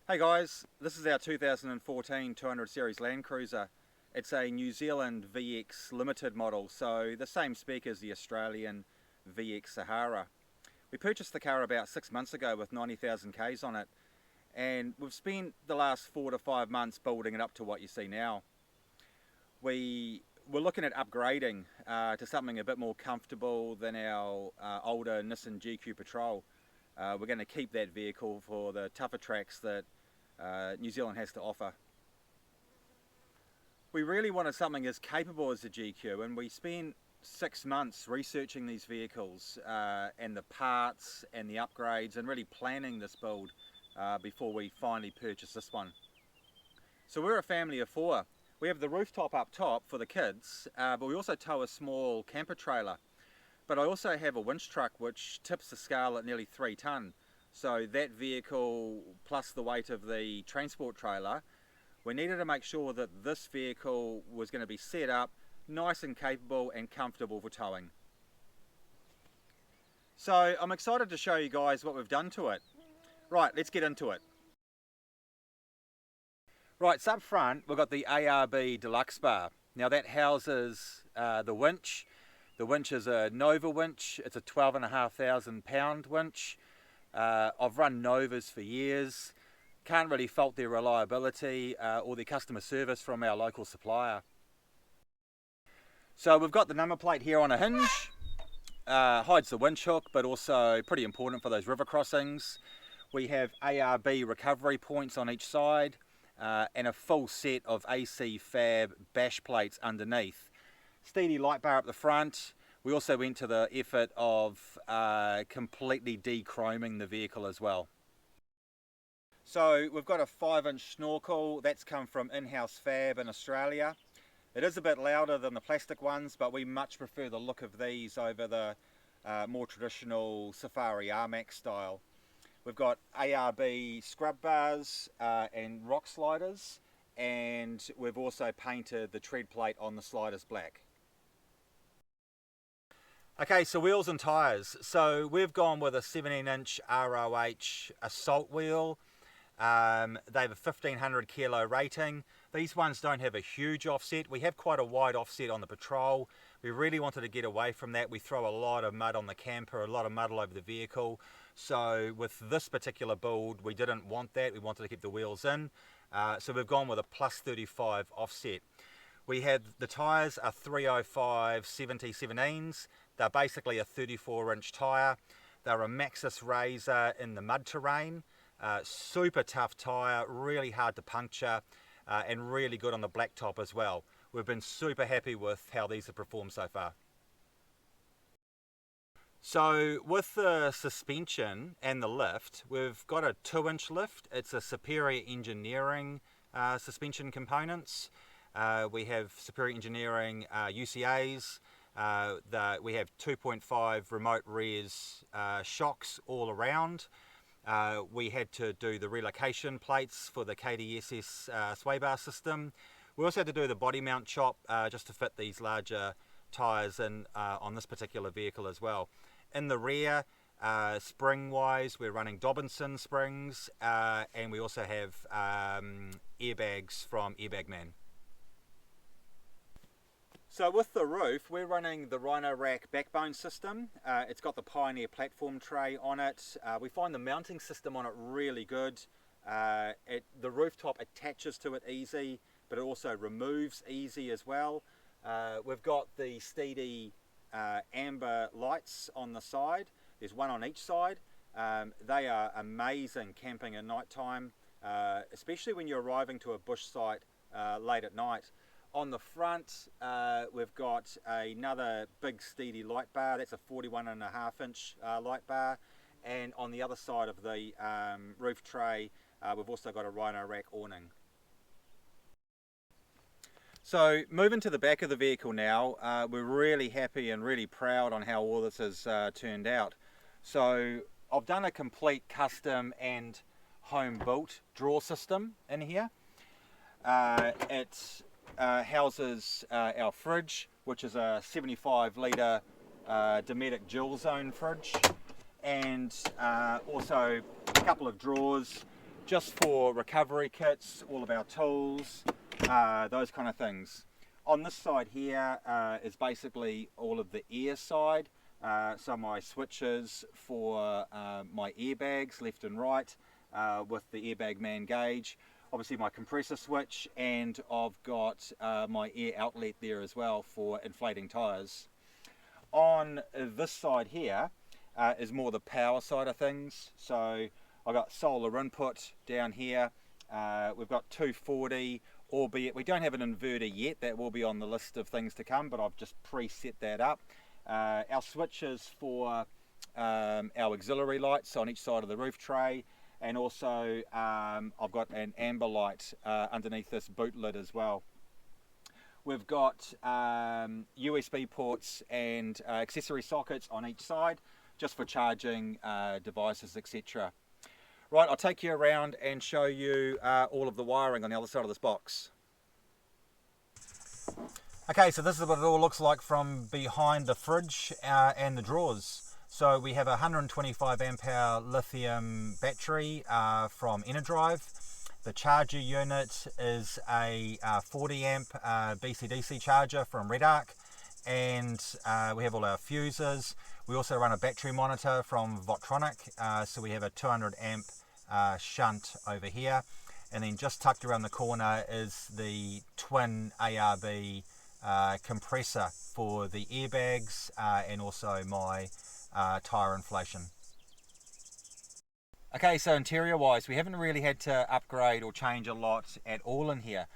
Hey guys, this is our 2014 200 series Landcruiser. It's a New Zealand VX limited model, so the same spec as the Australian VX Sahara. We purchased the car about 6 months ago with 90,000 Ks on it, and we've spent the last 4 to 5 months building it up to what you see now. We're looking at upgrading to something a bit more comfortable than our older Nissan GQ Patrol. We're going to keep that vehicle for the tougher tracks that New Zealand has to offer. We really wanted something as capable as the GQ, and we spent 6 months researching these vehicles and the parts and the upgrades and really planning this build before we finally purchased this one. So we're a family of 4. We have the rooftop up top for the kids, but we also tow a small camper trailer. But I also have a winch truck which tips the scale at nearly 3 tonne. So that vehicle plus the weight of the transport trailer, we needed to make sure that this vehicle was going to be set up nice and capable and comfortable for towing. So I'm excited to show you guys what we've done to it. Right, let's get into it. Right, so up front we've got the ARB Deluxe Bar. Now that houses the winch. The winch is a Nova winch. It's a 12,500 pound winch. I've run Novas for years. Can't really fault their reliability or their customer service from our local supplier. So we've got the number plate here on a hinge. Hides the winch hook, but also pretty important for those river crossings. We have ARB recovery points on each side and a full set of AC Fab bash plates underneath. Steady light bar up the front. We also went to the effort of completely de-chroming the vehicle as well. So we've got a 5-inch snorkel that's come from in-house Fab in Australia. It is a bit louder than the plastic ones, but we much prefer the look of these over the more traditional Safari R-Max style. We've got ARB scrub bars and rock sliders, and we've also painted the tread plate on the sliders black. Okay, so wheels and tyres. So we've gone with a 17-inch ROH Assault wheel. They have a 1500 kilo rating. These ones don't have a huge offset. We have quite a wide offset on the Patrol. We really wanted to get away from that. We throw a lot of mud on the camper, a lot of mud all over the vehicle. So with this particular build, we didn't want that. We wanted to keep the wheels in. So we've gone with a plus 35 offset. We had the tyres are 305 70/17s. They're basically a 34-inch tyre. They're a Maxxis Razor in the mud terrain. Super tough tyre, really hard to puncture, and really good on the blacktop as well. We've been super happy with how these have performed so far. So with the suspension and the lift, we've got a 2-inch lift. It's a Superior Engineering suspension components. We have Superior Engineering UCAs. We have 2.5 remote rears shocks all around. We had to do the relocation plates for the KDSS sway bar system. We also had to do the body mount chop just to fit these larger tyres in on this particular vehicle as well. In the rear, spring wise, we're running Dobinson springs, and we also have airbags from Airbag Man. So with the roof, we're running the Rhino Rack backbone system. It's got the Pioneer platform tray on it. We find the mounting system on it really good. The rooftop attaches to it easy, but it also removes easy as well. We've got the Steedy amber lights on the side. There's one on each side. They are amazing camping at night time, especially when you're arriving to a bush site late at night. On the front, we've got another big Steedy light bar. That's a 41.5-inch light bar. And on the other side of the roof tray, we've also got a Rhino Rack awning. So moving to the back of the vehicle now, we're really happy and really proud on how all this has turned out. So I've done a complete custom and home built drawer system in here. It houses our fridge, which is a 75 litre Dometic dual zone fridge, and also a couple of drawers just for recovery kits, all of our tools, those kind of things. On this side here is basically all of the air side, so my switches for my airbags left and right with the airbag man gauge, obviously my compressor switch, and I've got my air outlet there as well for inflating tyres. On this side here is more the power side of things, so I've got solar input down here. We've got 240, albeit we don't have an inverter yet. That will be on the list of things to come, but I've just preset that up. Our switches for our auxiliary lights on each side of the roof tray, and also I've got an amber light underneath this boot lid as well. We've got USB ports and accessory sockets on each side, just for charging devices, etc. Right, I'll take you around and show you all of the wiring on the other side of this box. Okay, so this is what it all looks like from behind the fridge and the drawers. So we have a 125 amp hour lithium battery from Enerdrive. The charger unit is a 40 amp BCDC charger from RedArc, and we have all our fuses. We also run a battery monitor from Votronic, so we have a 200 amp shunt over here, and then just tucked around the corner is the twin ARB compressor for the airbags and also my tyre inflation. Okay, so interior wise, we haven't really had to upgrade or change a lot at all in here.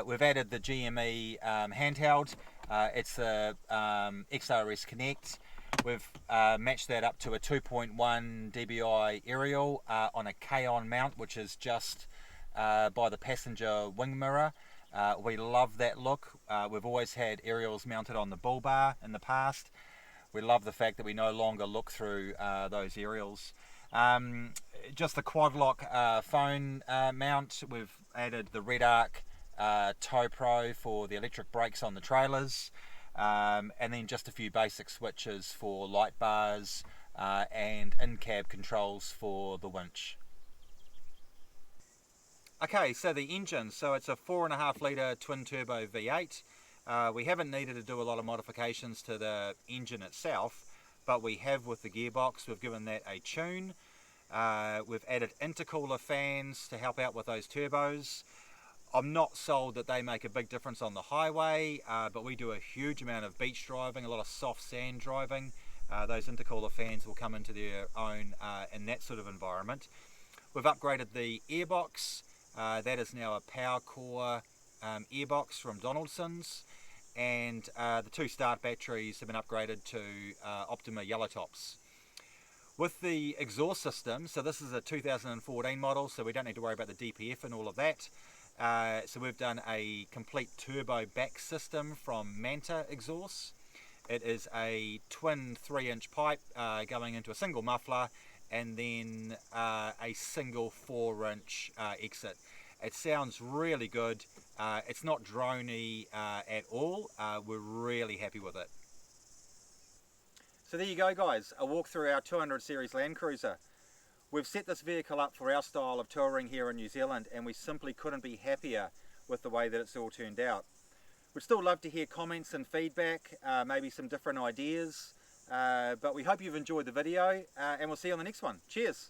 We've added the GME handheld. It's the XRS Connect. We've matched that up to a 2.1 dBi aerial on a K-on mount, which is just by the passenger wing mirror. We love that look. We've always had aerials mounted on the bull bar in the past. We love the fact that we no longer look through those aerials. Just the quad lock phone mount. We've added the RedArc Tow Pro for the electric brakes on the trailers, and then just a few basic switches for light bars and in-cab controls for the winch. Okay, so the engine, so it's a 4.5 litre twin turbo V8. We haven't needed to do a lot of modifications to the engine itself, but we have with the gearbox. We've given that a tune. We've added intercooler fans to help out with those turbos. I'm not sold that they make a big difference on the highway, but we do a huge amount of beach driving, a lot of soft sand driving. Those intercooler fans will come into their own in that sort of environment. We've upgraded the airbox. That is now a power core airbox from Donaldson's, and the two start batteries have been upgraded to Optima yellow tops. With the exhaust system, so this is a 2014 model, so we don't need to worry about the DPF and all of that. So we've done a complete turbo back system from Manta exhaust. It is a twin 3-inch pipe going into a single muffler, and then a single 4-inch exit. It sounds really good. It's not droney at all. We're really happy with it. So there you go, guys, a walk through our 200 series Landcruiser. We've set this vehicle up for our style of touring here in New Zealand, and we simply couldn't be happier with the way that it's all turned out. We'd still love to hear comments and feedback, maybe some different ideas, but we hope you've enjoyed the video, and we'll see you on the next one. Cheers!